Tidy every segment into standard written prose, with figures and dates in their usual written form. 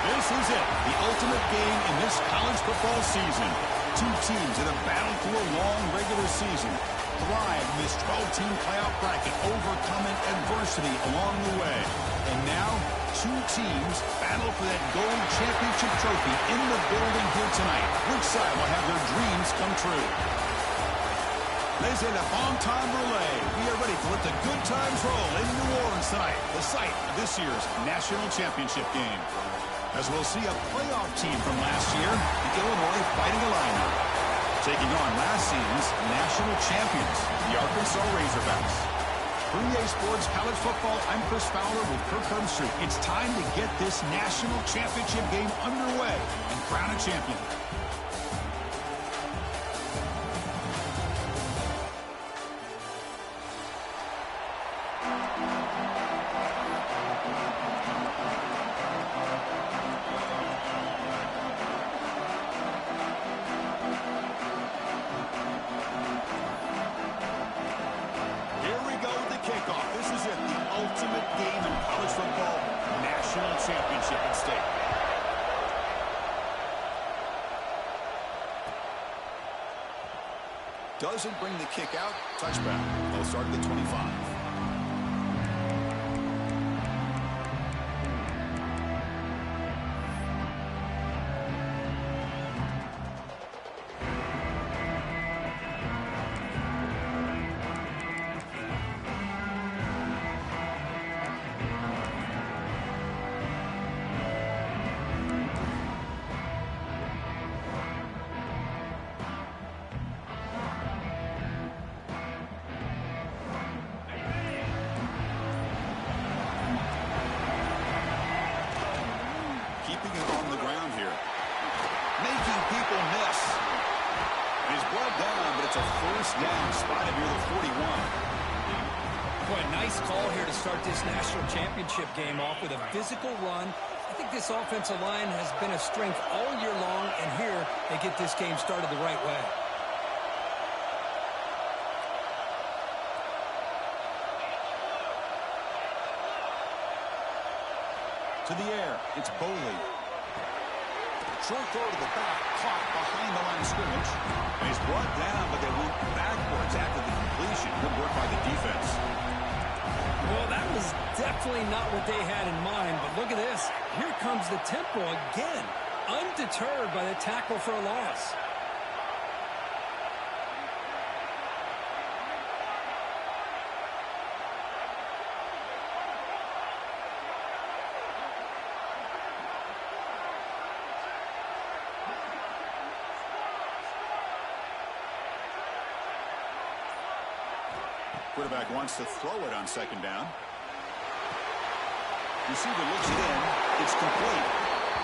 This is it, the ultimate game in this college football season. Two teams that have battled through a long regular season, thrive in this 12-team playoff bracket, overcoming adversity along the way. And now, two teams battle for that gold championship trophy in the building here tonight. Which side will have their dreams come true? Ladies and gentlemen, bon temps relay. We are ready to let the good times roll in New Orleans tonight, the site of this year's national championship game. As we'll see a playoff team from last year, the Illinois Fighting Illini, taking on last season's national champions, the Arkansas Razorbacks. For EA Sports College Football, I'm Chris Fowler with Kirk Herbstreit. It's time to get this national championship game underway and crown a champion. Doesn't bring the kick out. Touchback. They'll start at the 25. Down, spotted near the 41. Boy, nice call here to start this national championship game off with a physical run. I think this offensive line has been a strength all year long, and here they get this game started the right way. To the air, it's Boley. Short throw to the back, caught behind the line of scrimmage. And he's brought down, but they went backwards after the completion. Good work by the defense. Well, that was definitely not what they had in mind, but look at this. Here comes the tempo again, undeterred by the tackle for a loss. Quarterback wants to throw it on second down. Receiver looks it in. It's complete.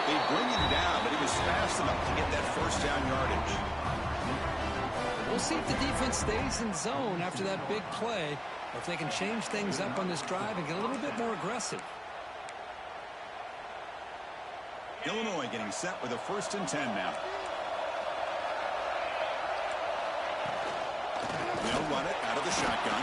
They bring him down, but he was fast enough to get that first down yardage. We'll see if the defense stays in zone after that big play, or if they can change things up on this drive and get a little bit more aggressive. Illinois getting set with a 1st and 10 now. They'll run it out of the shotgun.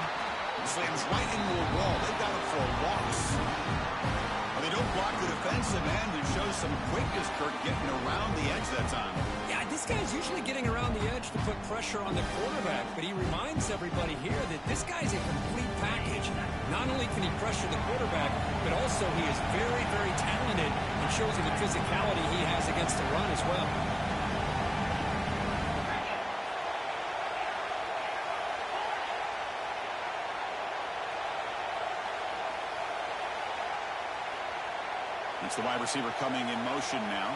Slams right into a wall. They got it for a loss. Well, they don't block the defensive end and show some quickness, Kirk, getting around the edge that time. Yeah, this guy's usually getting around the edge to put pressure on the quarterback, but he reminds everybody here that this guy's a complete package. Not only can he pressure the quarterback, but also he is very, very talented and shows you the physicality he has against the run as well. It's the wide receiver coming in motion now.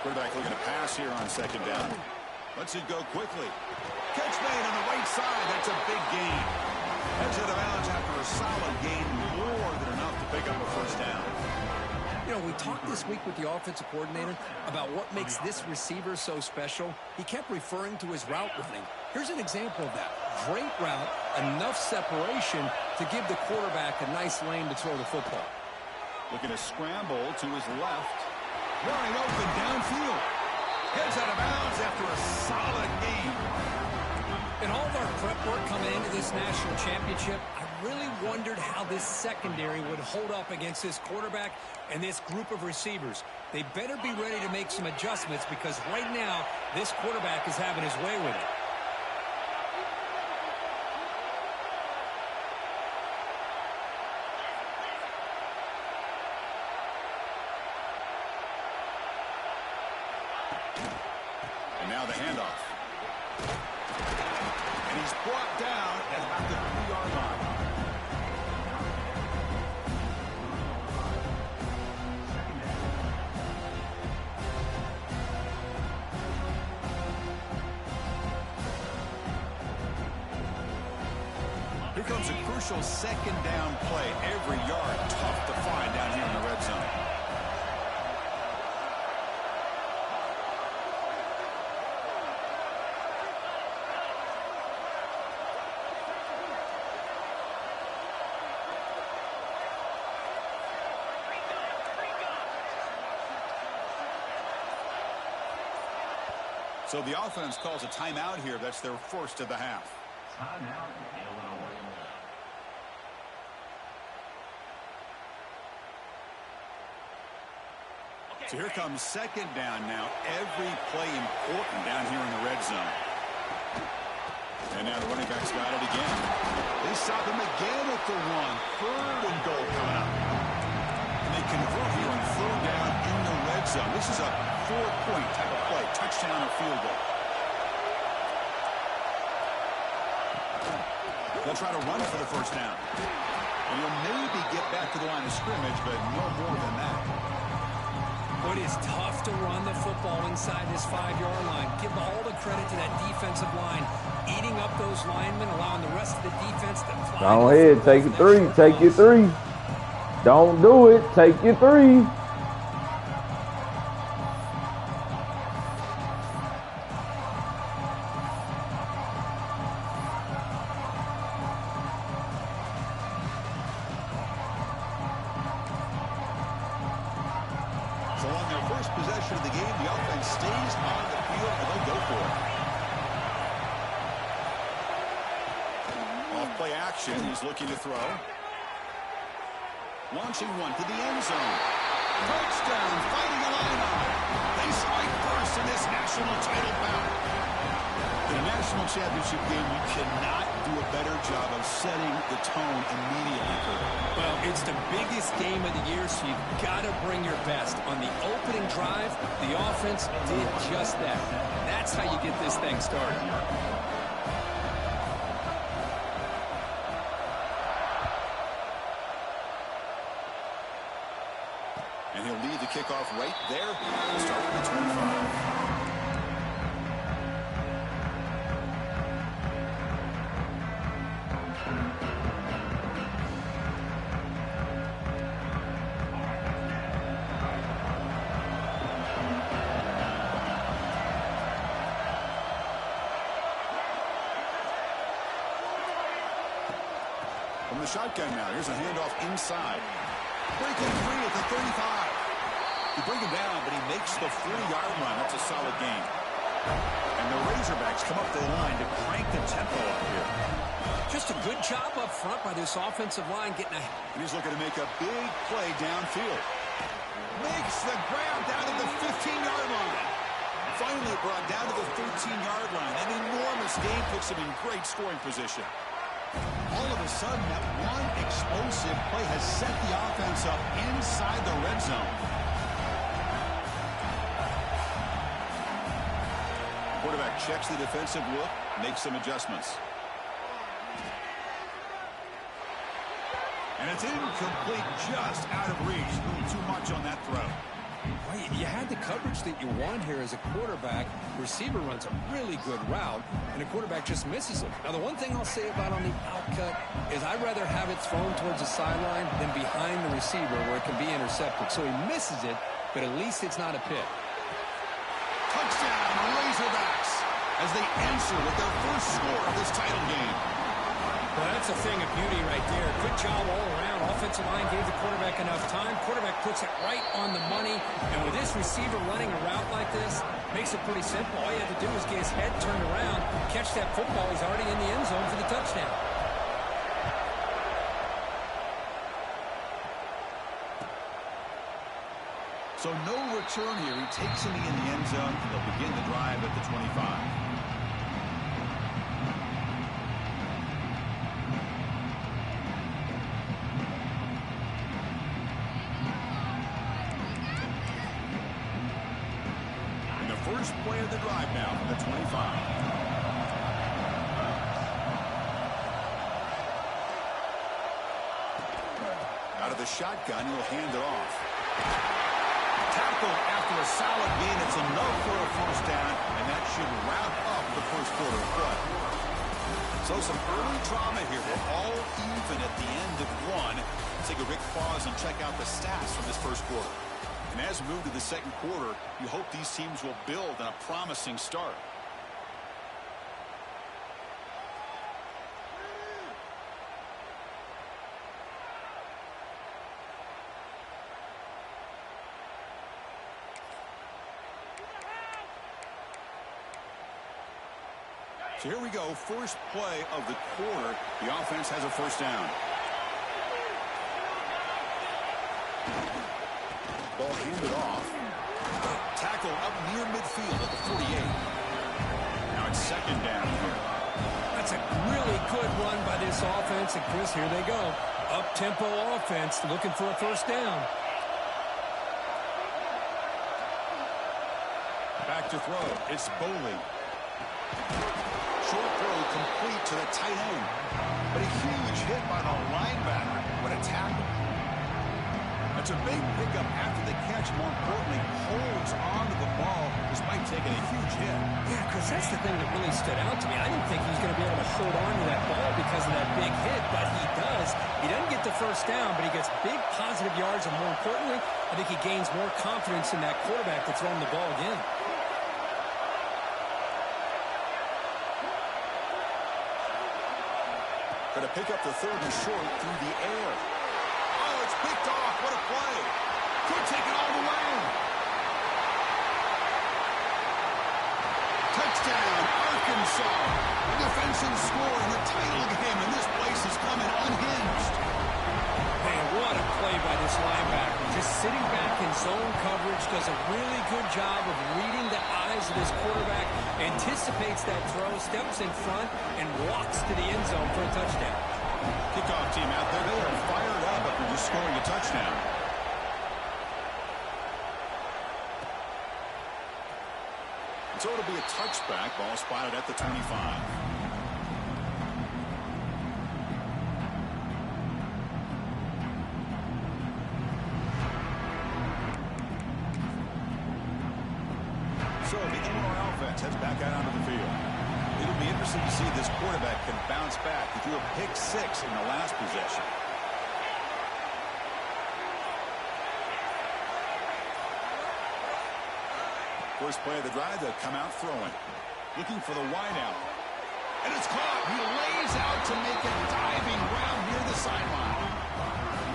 Quarterback looking to pass here on second down. Lets it go quickly. Catch made on the right side. That's a big gain. Heads out of bounds after a solid gain, more than enough to pick up a 1st down. You know, we talked this week with the offensive coordinator about what makes this receiver so special. He kept referring to his route running. Here's an example of that. Great route, enough separation to give the quarterback a nice lane to throw the football. Looking to scramble to his left. Wide open downfield. Heads out of bounds after a solid gain. In all of our prep work coming into this national championship, I really wondered how this secondary would hold up against this quarterback and this group of receivers. They better be ready to make some adjustments because right now, this quarterback is having his way with it. And now the handoff. And he's brought down at about the 3-yard line. Here comes a crucial second down play. Every yard tough to find down here in the red zone. So the offense calls a timeout here. That's their first of the half. So here comes second down now. Every play important down here in the red zone. And now the running back's got it again. They stop him again at the 1. 3rd and goal coming up. And they convert here on 3rd down in the red zone. This is a 4-point type of play. Touchdown or field goal. They'll try to run for the first down. And he'll maybe get back to the line of scrimmage, but no more than that. It is tough to run the football inside this 5-yard line. Give all the credit to that defensive line, eating up those linemen, allowing the rest of the defense to fly. Go ahead, take your 3. Take your 3. Don't do it. Take your 3. So on their first possession of the game, the offense stays on the field and they'll go for it. Off play action, he's looking to throw. Launching one to the end zone. Touchdown, fighting Illini. They strike first in this national title bout. In a national championship game, you cannot do a better job of setting the tone immediately. Well, it's the biggest game of the year, so you've got to bring your best. On the opening drive, the offense did just that. That's how you get this thing started. And he'll lead the kickoff right there. We'll start with the 25. From the shotgun now, here's a handoff inside. Breaking free at the 35. You bring him down, but he makes the 40-yard line. That's a solid gain. And the Razorbacks come up the line to crank the tempo up here. Just a good job up front by this offensive line getting a... And he's looking to make a big play downfield. Makes the grab down to the 15-yard line. Finally brought down to the 13-yard line. An enormous gain puts him in great scoring position. All of a sudden, that one explosive play has set the offense up inside the red zone. Quarterback checks the defensive look, makes some adjustments. And it's incomplete, just out of reach. A little too much on that throw. Well, you had the coverage that you want here as a quarterback. Receiver runs a really good route, and the quarterback just misses it. Now, the one thing I'll say about on the outcut is I'd rather have it thrown towards the sideline than behind the receiver where it can be intercepted. So he misses it, but at least it's not a pick. Touchdown, Razorbacks, as they answer with their first score of this title game. Well, that's a thing of beauty right there. Good job all around. Offensive line gave the quarterback enough time. Quarterback puts it right on the money. And with this receiver running a route like this, makes it pretty simple. All you have to do is get his head turned around, catch that football. He's already in the end zone for the touchdown. So no return here. He takes him in the end zone, and they'll begin the drive at the 25. First play of the drive now from the 25. Out of the shotgun, he'll hand it off. Tackle after a solid gain. It's enough for a first down, and that should wrap up the first quarter of play. So some early drama here. We're all even at the end of one. Let's take a quick pause and check out the stats from this first quarter. And as we move to the second quarter, you hope these teams will build on a promising start. So here we go, first play of the quarter. The offense has a first down. Ball handed off. Tackle up near midfield at the 48. Now it's second down here. That's a really good run by this offense. And Chris, here they go. Up-tempo offense looking for a first down. Back to throw. It's Boley. Short throw complete to the tight end. But a huge hit by the linebacker. What a tackle. It's a big pickup after the catch. More importantly, holds onto the ball despite taking a huge hit. Yeah, Chris, that's the thing that really stood out to me. I didn't think he was going to be able to hold on to that ball because of that big hit, but he does. He doesn't get the first down, but he gets big positive yards, and more importantly, I think he gains more confidence in that quarterback to throw him the ball again. Going to pick up the third and short through the air. Oh, it's picked off. What a play. Could take it all the way. Touchdown, Arkansas. The defensive score in the title game, and this place is coming unhinged. Man, what a play by this linebacker. Just sitting back in zone coverage, does a really good job of reading the eyes of this quarterback, anticipates that throw, steps in front, and walks to the end zone for a touchdown. Kickoff team out there, they are fired up after just scoring a touchdown. So it'll be a touchback, ball spotted at the 25. So the Illinois offense heads back out onto the field. It'll be interesting to see if this quarterback can bounce back. He threw a pick six in the last possession. First play of the drive, they'll come out throwing. Looking for the wideout. And it's caught. He lays out to make a diving route near the sideline.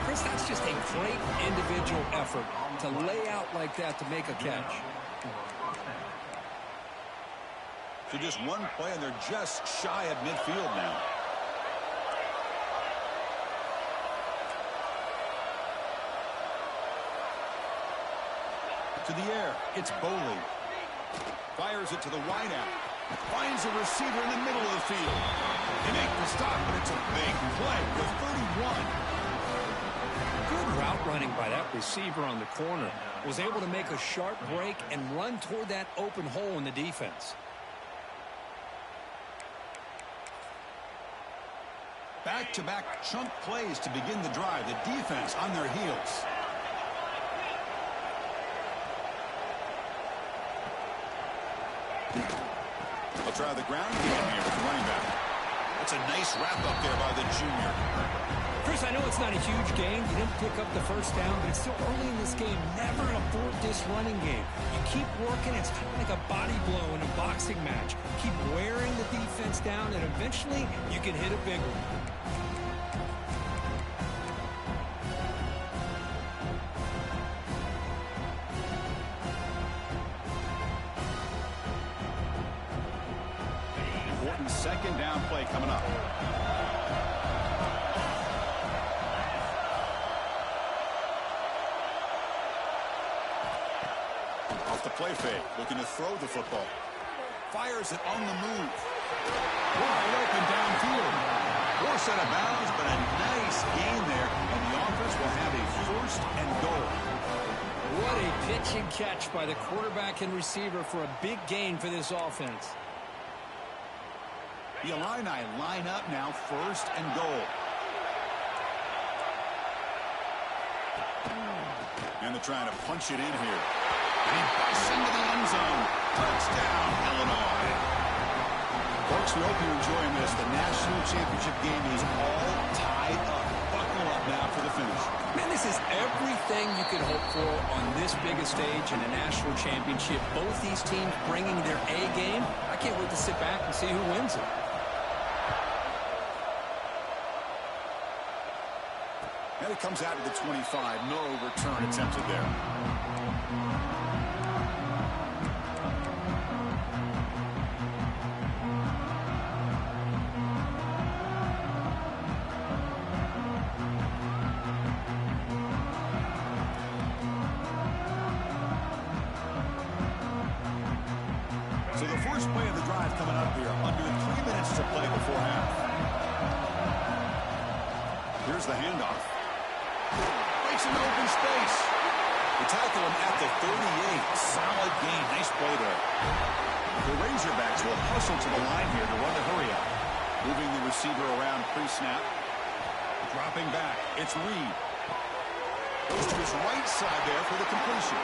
Chris, that's just a great individual effort to lay out like that to make a catch. So just one play, and they're just shy of midfield now. To the air, it's Boley. Fires it to the wideout. Finds a receiver in the middle of the field. They make the stop, but it's a big play with 31. Good route running by that receiver on the corner. Was able to make a sharp break and run toward that open hole in the defense. Back-to-back chunk plays to begin the drive. The defense on their heels. They'll try the ground game here with the running back. That's a nice wrap up there by the junior. Chris, Bruce, I know it's not a huge game. You didn't pick up the first down, but it's still early in this game. Never abort this running game. You keep working. It's kind of like a body blow in a boxing match. Keep wearing the defense down, and eventually you can hit a big one. Important second down play coming up. Off the play fake, looking to throw the football. Fires it on the move. Wide open downfield. Four set of bounds, but a nice gain there, and the offense will have a first and goal. What a pitch and catch by the quarterback and receiver for a big gain for this offense. The Illini line up now, first and goal. And they're trying to punch it in here. And he busts into the end zone. Touchdown, Illinois. Folks, we hope you're enjoying this. The national championship game is all tied up. Buckle up now for the finish. Man, this is everything you could hope for on this big a stage in a national championship. Both these teams bringing their A game. I can't wait to sit back and see who wins it. And it comes out to the 25. No return attempted there. So the first play of the drive coming up here. Under 3 minutes to play before half. Here's the handoff. Breaks into open space. They tackle him at the 38. Solid gain. Nice play there. The Razorbacks will hustle to the line here to run the hurry up. Moving the receiver around pre-snap. Dropping back. It's Reed. Goes to his right side there for the completion.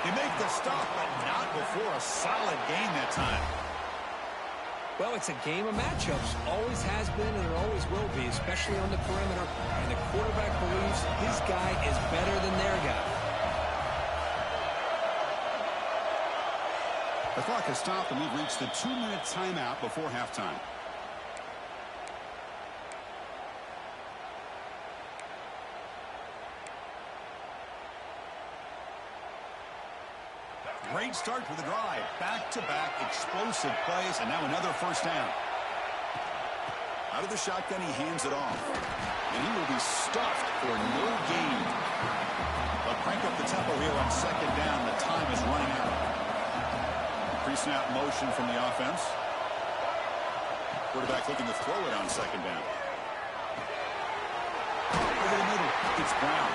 They make the stop, but not before a solid gain that time. Well, it's a game of matchups. Always has been and it always will be, especially on the perimeter. And the quarterback believes his guy is better than their guy. The clock has stopped and we've reached the 2-minute timeout before halftime. Great start for the drive. Back-to-back explosive plays, and now another first down. Out of the shotgun, he hands it off. And he will be stuffed for no gain. They'll crank up the tempo here on second down. The time is running out. Pre-snap motion from the offense. Quarterback looking to throw it on second down. Over the middle, it's Brown.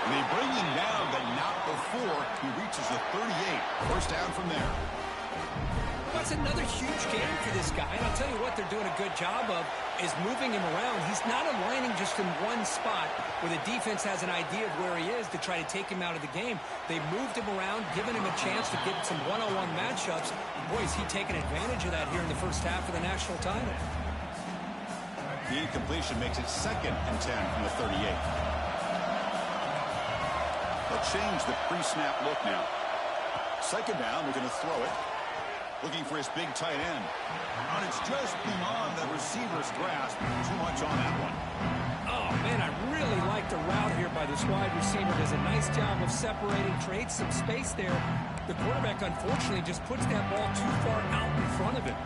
And they bring him down, but not before he reaches the 38. First down from there. That's another huge game for this guy. And I'll tell you what they're doing a good job of is moving him around. He's not aligning just in one spot where the defense has an idea of where he is to try to take him out of the game. They moved him around, giving him a chance to get some one-on-one matchups. And boy, is he taking advantage of that here in the first half of the national title. The incompletion makes it 2nd and 10 from the 38. They'll change the pre-snap look now. Second down, they're going to throw it. Looking for his big tight end. And it's just beyond the receiver's grasp. Too much on that one. Oh, man, I really like the route here by this wide receiver. Does a nice job of separating, creates some space there. The quarterback, unfortunately, just puts that ball too far out in front of him.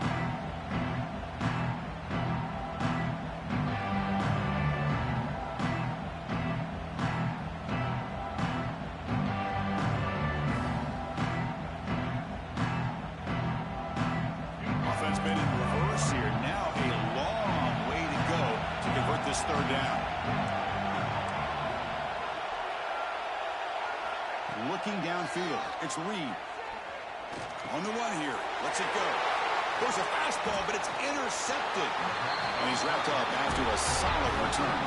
Third down. Looking downfield. It's Reed. On the run here. Lets it go. There's a fastball, but it's intercepted. And he's wrapped up after a solid return.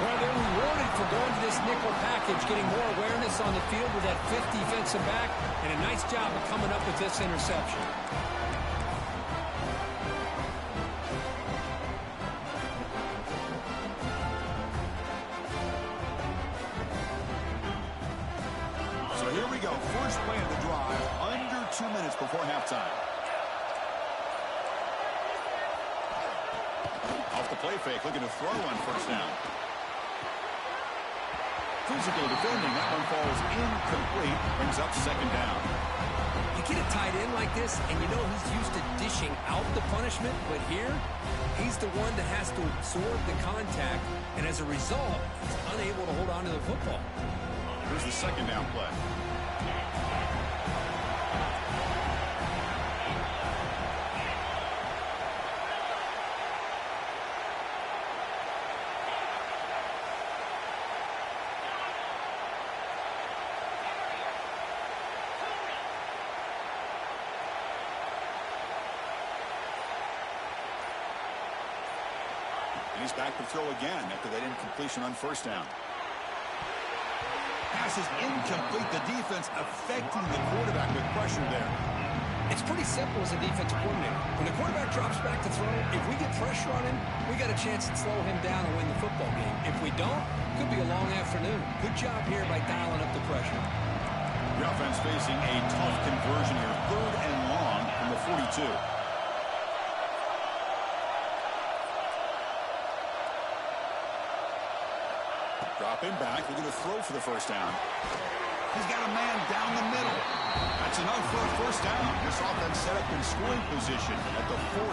Well, they're rewarded for going to this nickel package, getting more awareness on the field with that fifth defensive back, and a nice job of coming up with this interception. So here we go. First play of the drive. Under 2 minutes before halftime. Off the play fake. Looking to throw on first down. Physical defending. That one falls incomplete. Brings up second down. You get a tight end like this, and you know he's used to dishing out the punishment, but here, he's the one that has to absorb the contact, and as a result, he's unable to hold on to the football. Here's the second down play. And he's back to throw again after that incompletion on first down. Pass is incomplete. The defense affecting the quarterback with pressure there. It's pretty simple as a defensive coordinator. When the quarterback drops back to throw, if we get pressure on him, we got a chance to slow him down and win the football game. If we don't, it could be a long afternoon. Good job here by dialing up the pressure. The offense facing a tough conversion here. 3rd and long from the 42. Dropping back, we're going to throw for the first down. He's got a man down the middle. That's enough for a first down. This offense set up in scoring position at the 40.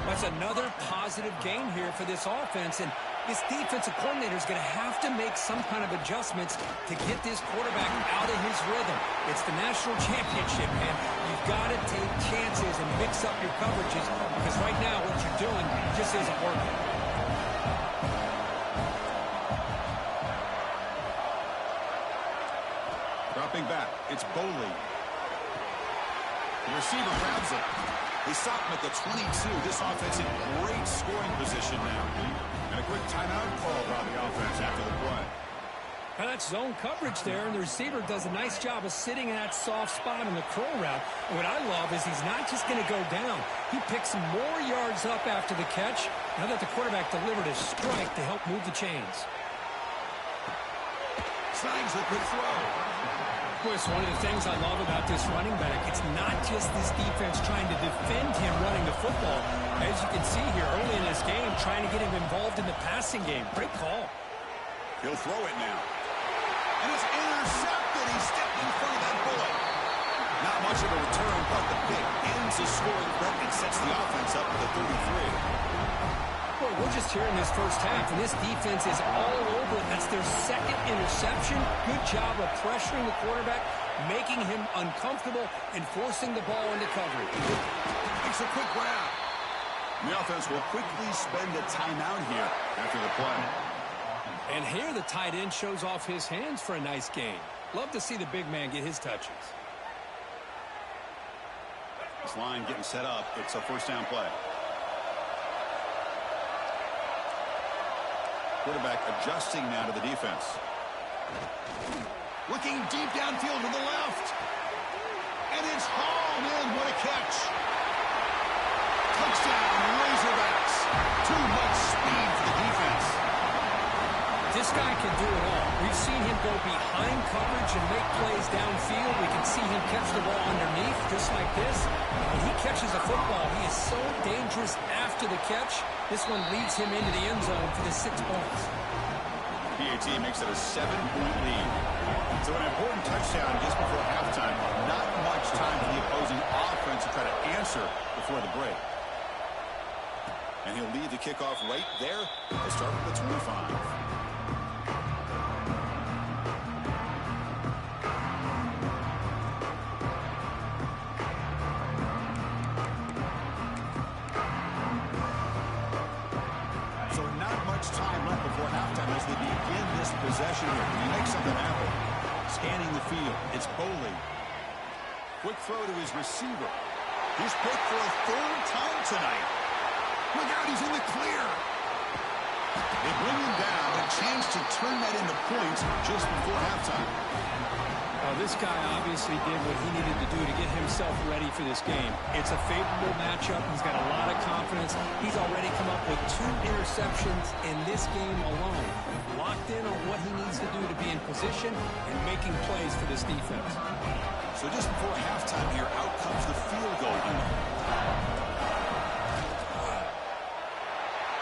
That's another positive gain here for this offense, and this defensive coordinator is going to have to make some kind of adjustments to get this quarterback out of his rhythm. It's the national championship, man. You've got to take chances and mix up your coverages, because right now what you're doing just isn't working. Dropping back, it's Boley. The receiver grabs it. They stop him at the 22. This offense in great scoring position now. And a quick timeout call by the offense after the play. Now that's zone coverage there, and the receiver does a nice job of sitting in that soft spot in the curl route. And what I love is he's not just going to go down. He picks some more yards up after the catch, now that the quarterback delivered a strike to help move the chains. Snags a quick throw. Boy, it's one of the things I love about this running back. It's not just this defense trying to defend him running the football. As you can see here early in this game, trying to get him involved in the passing game. Great call. He'll throw it now. And it's intercepted. He stepped in front of that bullet. Not much of a return, but the pick ends the scoring threat and sets the offense up for the 33. Boy, we're just here in this first half, and this defense is all over it. That's their second interception. Good job of pressuring the quarterback, making him uncomfortable, and forcing the ball into coverage. Makes a quick grab. The offense will quickly spend a timeout here after the play. And here the tight end shows off his hands for a nice game. Love to see the big man get his touches. This line getting set up. It's a first down play. Quarterback adjusting now to the defense. Looking deep downfield to the left. And it's hauled in. What a catch. Touchdown, Razorbacks. Too much speed for the defense. This guy can do it all. We've seen him go behind coverage and make plays downfield. We can see him catch the ball underneath, just like this. When he catches a football, he is so dangerous after the catch. This one leads him into the end zone for the 6 points. PAT makes it a 7-point lead. So an important touchdown just before halftime. Not much time for the opposing offense to try to answer before the break. And he'll lead the kickoff right there. They'll start with the 25. Time left before halftime as they begin this possession here. Can he make something happen? Scanning the field. It's Boley. Quick throw to his receiver. He's picked for a 3rd time tonight. Look out, he's in the clear. They bring him down, a chance to turn that into points just before halftime. This guy obviously did what he needed to do to get himself ready for this game. It's a favorable matchup. He's got a lot of confidence. He's already come up with 2 interceptions in this game alone. Locked in on what he needs to do to be in position and making plays for this defense. So just before halftime here, out comes the field goal unit.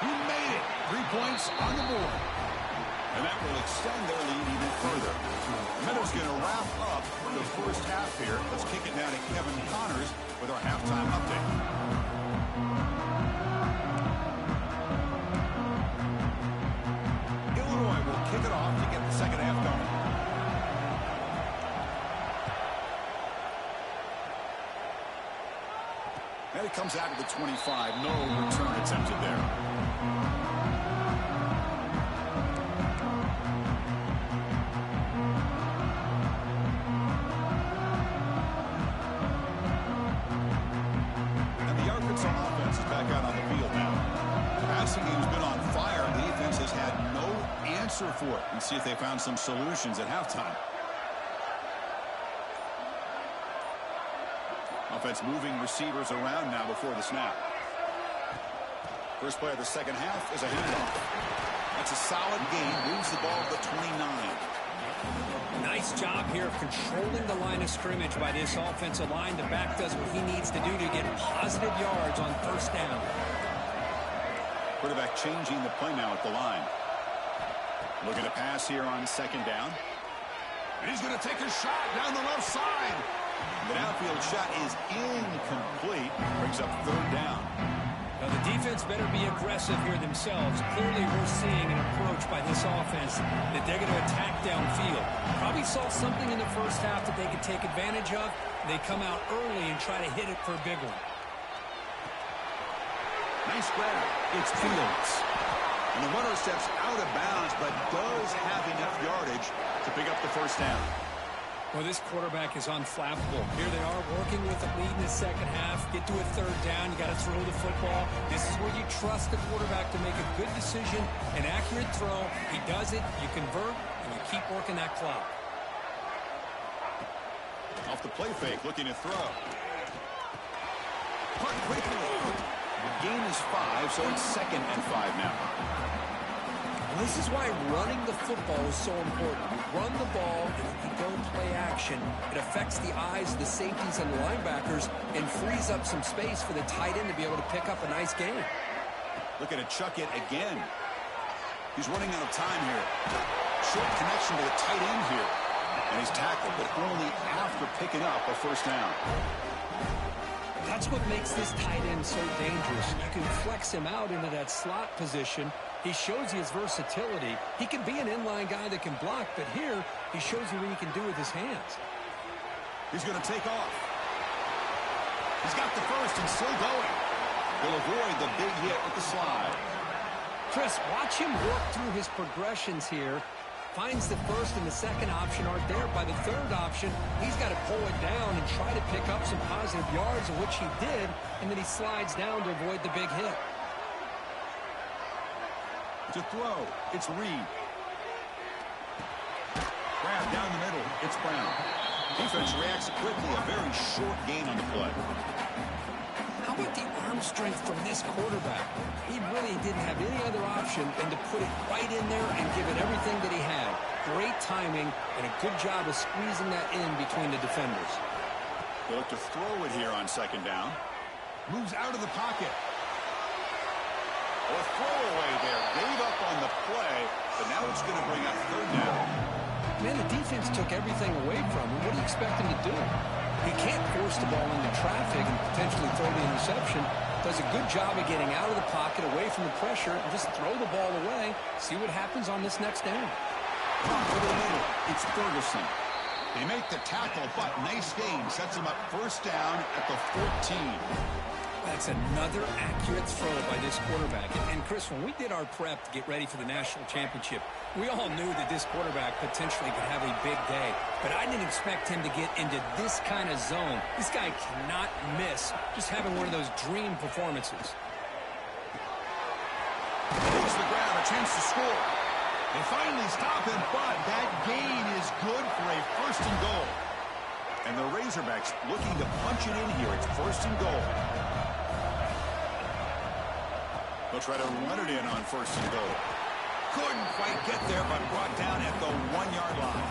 He made it. 3 points on the board. And that will extend their lead even further. Meadow's going to wrap up the first half here. Let's kick it down to Kevin Connors with our halftime update. Illinois will kick it off to get the second half going. And it comes out to the 25. No return attempted there. For it and see if they found some solutions at halftime. Offense moving receivers around now before the snap. First play of the second half is a handoff. That's a solid gain. Moves the ball to the 29. Nice job here of controlling the line of scrimmage by this offensive line. The back does what he needs to do to get positive yards on first down. Quarterback changing the play now at the line. Looking to pass here on second down. And he's going to take a shot down the left side. The downfield shot is incomplete. Brings up third down. Now the defense better be aggressive here themselves. Clearly we're seeing an approach by this offense that they're going to attack downfield. Probably saw something in the first half that they could take advantage of. They come out early and try to hit it for a big one. Nice grab. It's Fields. And the runner steps out of bounds, but does have enough yardage to pick up the first down. Well, this quarterback is unflappable. Here they are working with the lead in the second half. Get to a third down. You got to throw the football. This is where you trust the quarterback to make a good decision, an accurate throw. He does it, you convert, and you keep working that clock. Off the play fake, looking to throw. Punt quickly. The gain is 5, so it's 2nd and 5 now. And this is why running the football is so important. You run the ball, and if you don't play action, it affects the eyes of the safeties and the linebackers and frees up some space for the tight end to be able to pick up a nice gain. Looking to chuck it again. He's running out of time here. Short connection to the tight end here. And he's tackled, but only after picking up a first down. That's what makes this tight end so dangerous. You can flex him out into that slot position. He shows you his versatility. He can be an inline guy that can block, but here he shows you what he can do with his hands. He's going to take off. He's got the first and still going. He'll avoid the big hit with the slide. Chris, watch him work through his progressions here. Finds the first and the second option aren't there. By the third option, he's got to pull it down and try to pick up some positive yards, of which he did, and then he slides down to avoid the big hit. To throw, it's Reed. Grab down the middle, it's Brown. Defense reacts quickly, a very short gain on the play. How about the arm strength from this quarterback? He really didn't have any other option than to put it right in there and give it everything that he had. Great timing and a good job of squeezing that in between the defenders. They look to throw it here on second down. Moves out of the pocket. A throwaway there. Gave up on the play, but now it's going to bring up third down. Man, the defense took everything away from him. What do you expect him to do? He can't force the ball into traffic and potentially throw the interception. Does a good job of getting out of the pocket, away from the pressure, and just throw the ball away. See what happens on this next down. Over the middle, it's Ferguson. They make the tackle, but nice gain. Sets him up first down at the 14. That's another accurate throw by this quarterback. And Chris, when we did our prep to get ready for the national championship, we all knew that this quarterback potentially could have a big day. But I didn't expect him to get into this kind of zone. This guy cannot miss just having one of those dream performances. Takes the grab, a chance to score. They finally stop him, but that gain is good for a first and goal. And the Razorbacks looking to punch it in here. It's first and goal. They'll try to run it in on first and goal. Couldn't quite get there, but brought down at the 1-yard line.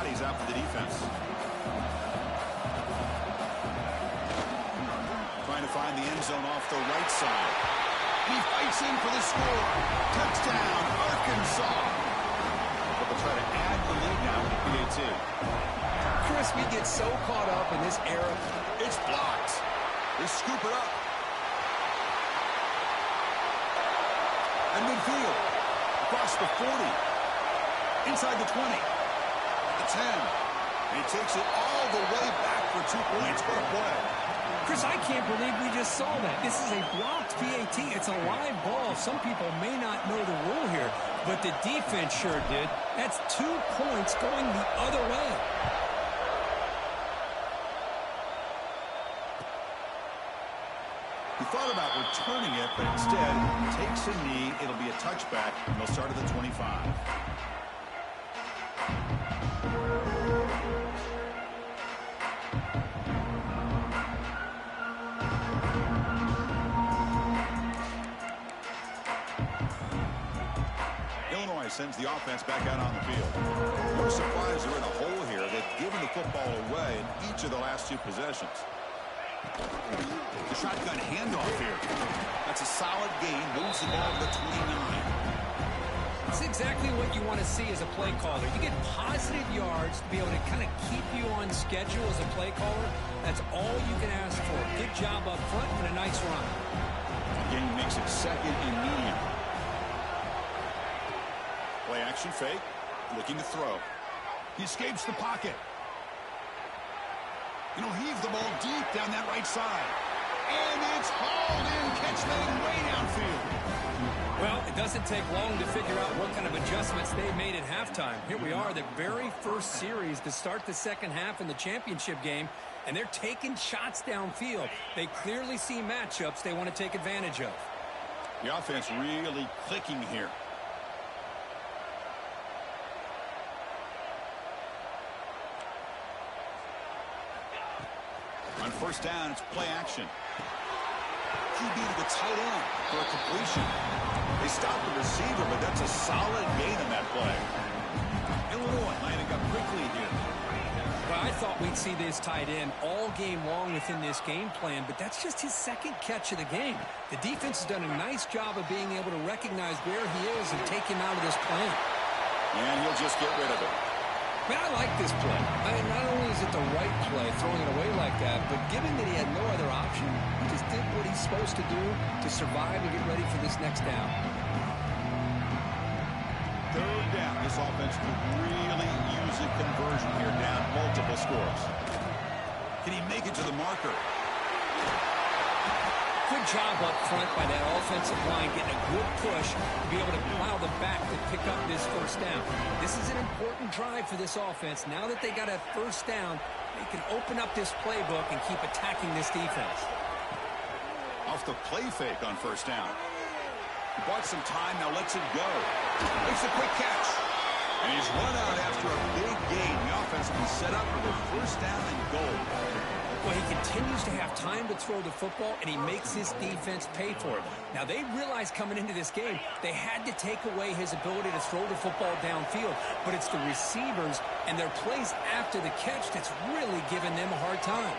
bodies out for the defense. Trying to find the end zone off the right side. He fights in for the score. Touchdown, Arkansas. But they'll try to add the lead now with the PAT. Chris, we get so caught up in this era. It's blocked. They scoop it up. And midfield. Across the 40. Inside the 20. The 10. And he takes it all the way back for 2 points. What a play. Chris, I can't believe we just saw that. This is a blocked PAT. It's a live ball. Some people may not know the rule here, but the defense sure did. That's 2 points going the other way. He thought about returning it, but instead takes a knee. It'll be a touchback, and they'll start at the 25. Illinois sends the offense back out on the field. No surprise they're in a hole here. They've given the football away in each of the last 2 possessions. The shotgun handoff here. That's a solid gain. Moves the ball to the 29. It's exactly what you want to see as a play caller. You get positive yards to be able to kind of keep you on schedule as a play caller. That's all you can ask for. Good job up front and a nice run. Again, he makes it second and medium. Play action fake. Looking to throw. He escapes the pocket. And he'll heave the ball deep down that right side. And it's hauled in. Catch made way downfield. Well, it doesn't take long to figure out what kind of adjustments they made at halftime. Here we are, the very first series to start the second half in the championship game, and they're taking shots downfield. They clearly see matchups they want to take advantage of. The offense really clicking here. On first down, it's play action. QB to the tight end for a completion. They stop the receiver, but that's a solid gain on that play. Illinois lining up quickly here. Well, I thought we'd see this tight end all game long within this game plan, but that's just his second catch of the game. The defense has done a nice job of being able to recognize where he is and take him out of this plan. And he'll just get rid of it. Man, I like this play. I mean, not only is it the right play, throwing it away like that, but given that he had no other option, he just did what he's supposed to do to survive and get ready for this next down. Third down. This offense could really use a conversion here, down multiple scores. Can he make it to the marker? Good job up front by that offensive line, getting a good push to be able to plow the back to pick up this first down. This is an important drive for this offense. Now that they got a first down, they can open up this playbook and keep attacking this defense. Off the play fake on first down. He bought some time, now lets it go. Makes a quick catch. And he's run out after a big gain. The offense will be set up for the first down and goal. Well, he continues to have time to throw the football, and he makes his defense pay for it. Now, they realized coming into this game, they had to take away his ability to throw the football downfield. But it's the receivers and their plays after the catch that's really giving them a hard time.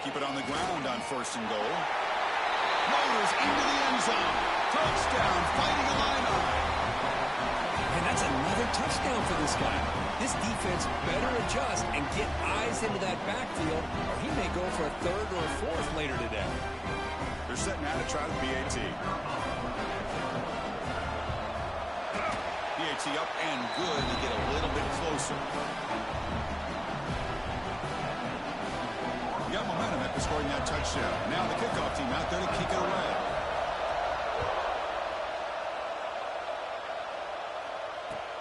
Keep it on the ground on first and goal. Motors into the end zone. Touchdown, fighting Illini. And that's another touchdown for this guy. This defense better adjust and get eyes into that backfield, or he may go for a third or a fourth later today. They're setting out to try the PAT. PAT up and good to get a little bit closer. You got momentum after scoring that touchdown. Now the kickoff team out there to kick it away.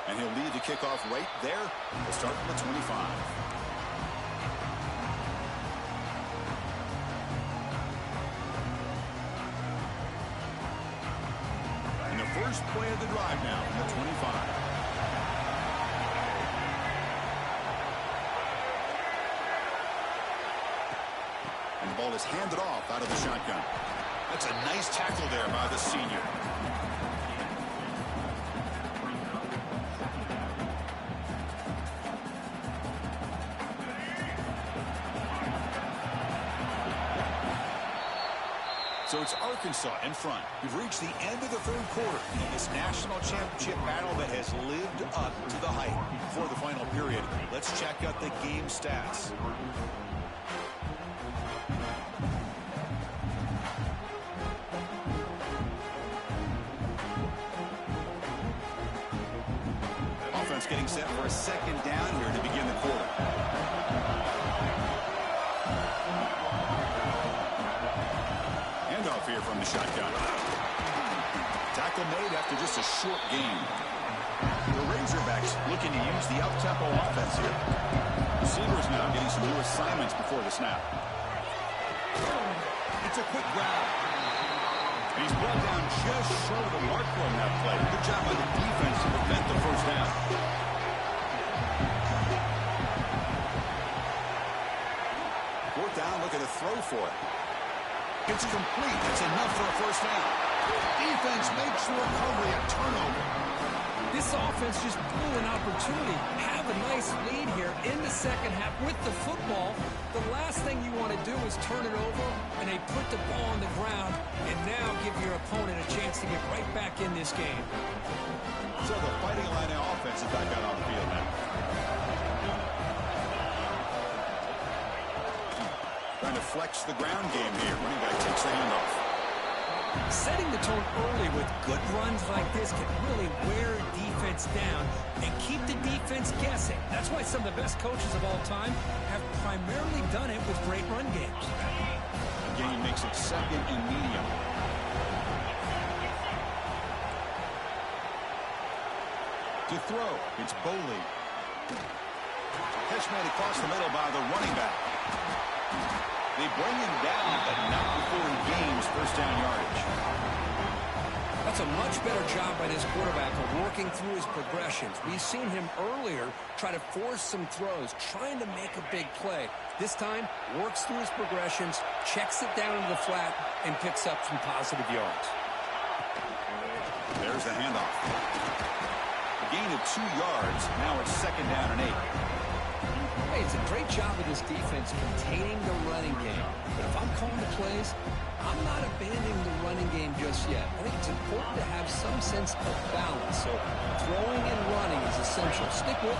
And he'll lead the kickoff right there. We'll start from the 25. And the first play of the drive now from the 25. And the ball is handed off out of the shotgun. That's a nice tackle there by the senior. So it's Arkansas in front. We've reached the end of the third quarter in this national championship battle that has lived up to the hype. Before the final period, let's check out the game stats. Offense getting set for a second down here to begin the quarter. Handoff here from the shotgun. Tackle made after just a short gain. The Razorbacks looking to use the up-tempo offense here. Receivers now getting some new assignments before the snap. It's a quick grab. And he's brought down just short of the marker on that play. Good job by the defense to prevent the first down. Fourth down, look at the throw for it. It's complete. That's enough for a first down. Defense makes the recovery a turnover. This offense just blew an opportunity. Have a nice lead here in the second half with the football. The last thing you want to do is turn it over, and they put the ball on the ground and now give your opponent a chance to get right back in this game. So the Fighting Illini offense is back out on the field now. Trying to flex the ground game here. Running back takes the handoff. Setting the tone early with good runs like this can really wear defense down and keep the defense guessing. That's why some of the best coaches of all time have primarily done it with great run games. Again, he makes it second and medium. To throw, it's Boley. Catch made across the middle by the running back. They bring him down, but not before he gains first down yardage. That's a much better job by this quarterback of working through his progressions. We've seen him earlier try to force some throws, trying to make a big play. This time, works through his progressions, checks it down into the flat, and picks up some positive yards. There's the handoff. A gain of 2 yards. Now it's second down and 8. Hey, it's a great job of this defense containing the running game. But if I'm calling the plays, I'm not abandoning the running game just yet. I think it's important to have some sense of balance. So throwing and running is essential. Stick with it.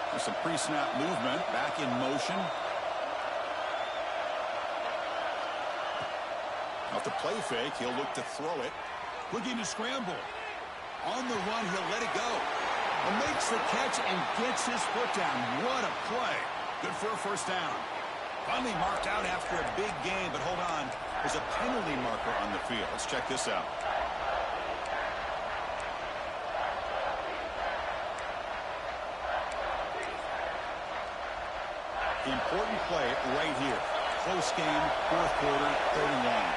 There's some pre-snap movement. Back in motion. Off the play fake, he'll look to throw it. Looking to scramble. On the run, he'll let it go. And makes the catch and gets his foot down. What a play. Good for a first down. Finally marked out after a big game, but hold on. There's a penalty marker on the field. Let's check this out. Important play right here. Close game, fourth quarter, 3rd and long.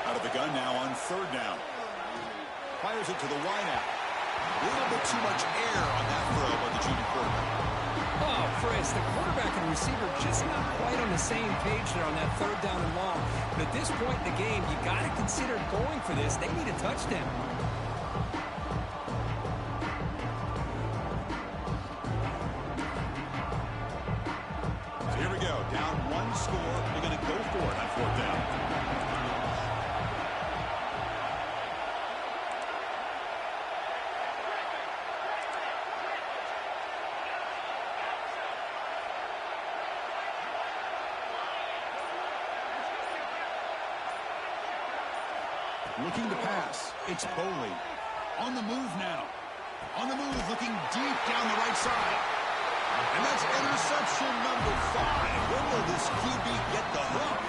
Out of the gun now on 3rd down. Fires it to the wideout. A little bit too much air on that throw by the junior quarterback. Oh, Chris, the quarterback and receiver just not quite on the same page there on that 3rd down and long. But at this point in the game, you got to consider going for this. They need a touchdown. Down 1 score. They're going to go for it on 4th down. Looking to pass. It's Boley. On the move now. On the move, looking deep down the right side. And that's interception number 5. When will this QB get the hook?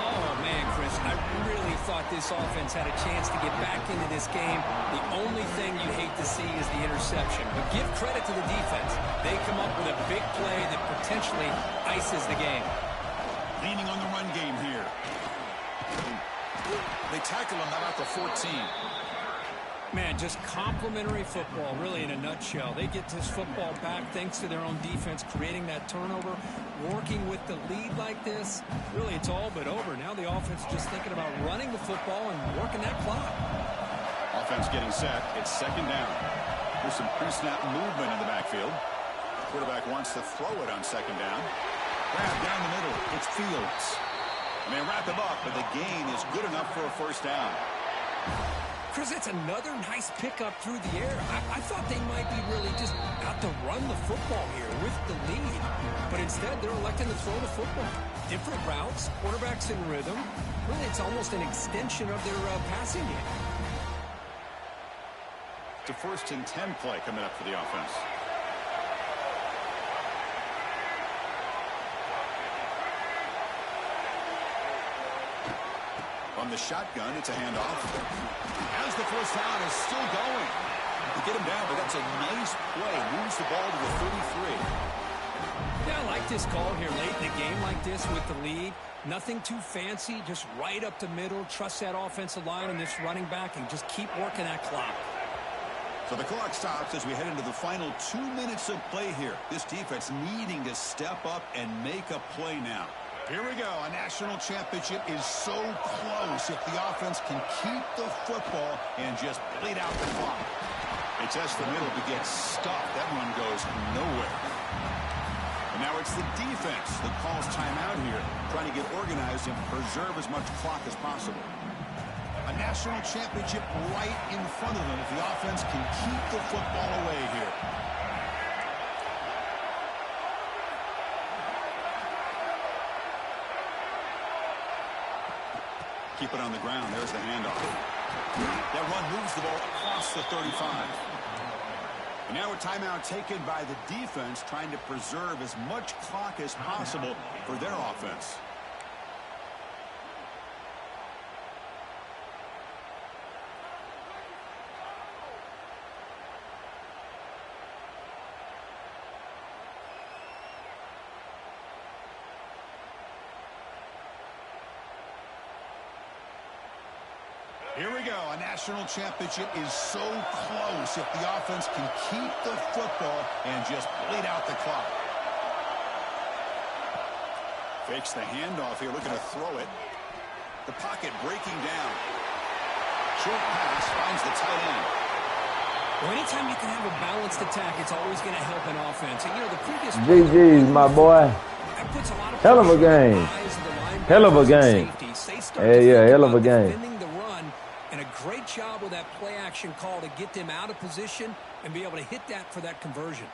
Oh, man, Chris, I really thought this offense had a chance to get back into this game. The only thing you hate to see is the interception. But give credit to the defense. They come up with a big play that potentially ices the game. Leaning on the run game here. They tackle him about the 14. Man, just complimentary football, really, in a nutshell. They get this football back thanks to their own defense, creating that turnover, working with the lead like this. Really, it's all but over. Now the offense just thinking about running the football and working that clock. Offense getting set. It's second down. There's some pre-snap movement in the backfield. Quarterback wants to throw it on second down. Grab down the middle. It's Fields. And they wrap him up, but the gain is good enough for a first down. Chris, that's another nice pickup through the air. I thought they might be really just out to run the football here with the lead. But instead, they're electing to throw the football. Different routes, quarterbacks in rhythm. Really, it's almost an extension of their passing game. It's a 1st and 10 play coming up for the offense. From the shotgun, it's a handoff. As the first down is still going. To get him down, but that's a nice play. Moves the ball to the 33. Yeah, I like this call here late in the game like this with the lead. Nothing too fancy, just right up the middle. Trust that offensive line and this running back and just keep working that clock. So the clock stops as we head into the final 2 minutes of play here. This defense needing to step up and make a play now. Here we go. A national championship is so close if the offense can keep the football and just bleed out the clock. They test the middle to get stuffed. That one goes nowhere. And now it's the defense that calls timeout here, trying to get organized and preserve as much clock as possible. A national championship right in front of them if the offense can keep the football away here. Keep it on the ground. There's the handoff. That run moves the ball across the 35. And now a timeout taken by the defense, trying to preserve as much clock as possible for their offense. Here we go. A national championship is so close if the offense can keep the football and just bleed out the clock. Fakes the handoff here, looking to throw it. The pocket breaking down. Short pass finds the tight end. Well, anytime you can have a balanced attack, it's always going to help an offense. And, you know, the previous... GG's, my boy. That puts a lot of hell of a game. Hell of a game. Yeah, hell of a game. And a great job with that play action call to get them out of position and be able to hit that for that conversion.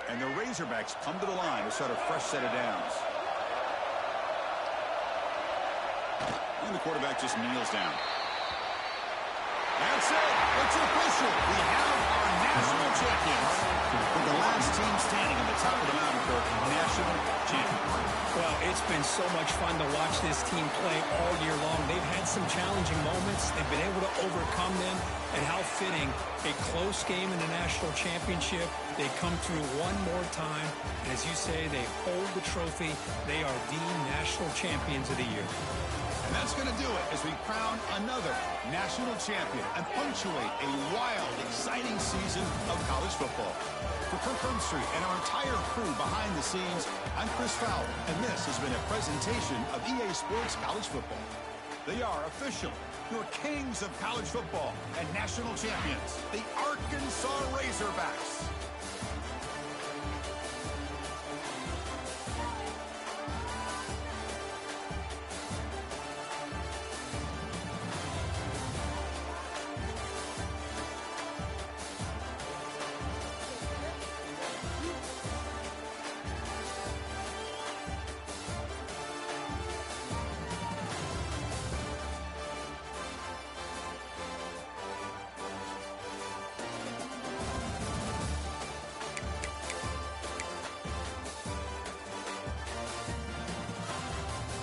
And the Razorbacks come to the line to start a fresh set of downs. And the quarterback just kneels down. That's it. It's official. We have our national champions. With the last team standing on the top of the mountain for national champions. Well, it's been so much fun to watch this team play all year long. They've had some challenging moments. They've been able to overcome them. And how fitting, a close game in the national championship. They come through one more time. And as you say, they hold the trophy. They are the national champions of the year. And that's going to do it as we crown another national champion and punctuate a wild, exciting season of college football. For Kirk Herbstreit and our entire crew behind the scenes, I'm Chris Fowler, and this has been a presentation of EA Sports College Football. They are official, your kings of college football and national champions, the Arkansas Razorbacks.